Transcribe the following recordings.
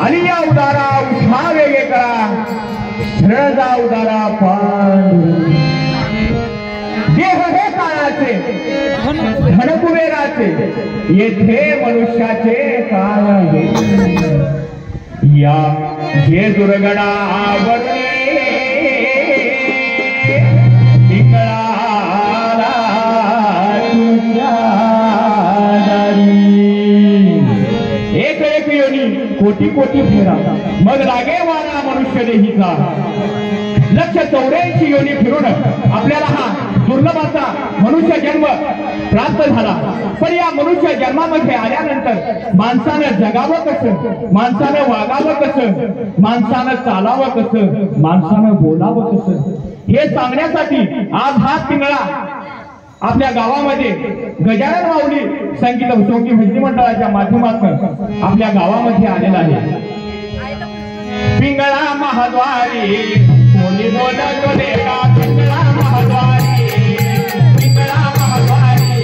आणि या उदारा उठा वेगे करा सरळ जा उदारा पांडुरंग देह हे काळाचे धन कुबेराचे येथे मनुष्याचे काय आहे या हे दुर्गणा आवडे एक एक योनी कोटी कोटी फेरा मग लागे वारा मनुष्य देहीचा 184 योनी फिरून आपल्याला हा दुर्लभाचा मनुष्य जन्म प्राप्त झाला। पण या मनुष्य जन्मामध्ये आल्यानंतर माणसानं जगावं कसं, माणसानं वागावं कसं, माणसानं चालावं कसं, माणसानं बोलावं कसं हे सांगण्यासाठी आज हा पिंगळा आपल्या गावामध्ये गजानन माऊली संगीत चौकी भजनी मंडळाच्या माध्यमातून आपल्या गावामध्ये आलेला आहे। पिंगळा महाद्वारी कोणी बोलतो देवा पिंगळा महाद्वारी पिंगळा महाद्वारी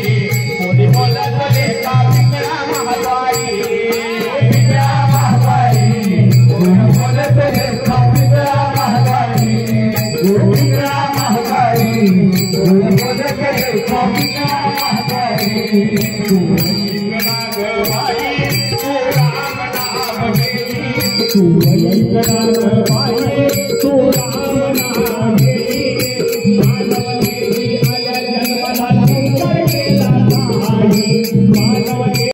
कोणी बोलतो देवा पिंगळा महाद्वारी पिंगळा महाद्वारी कोणी बोलतो देवा पिंगळा महाद्वारी पिंगळा महाद्वारी कोणी बोलतो देवा पिंगळा महाद्वारी पिंगळा गवाई तू राम नाम घेई तू वैकराम बाई तू राम नाम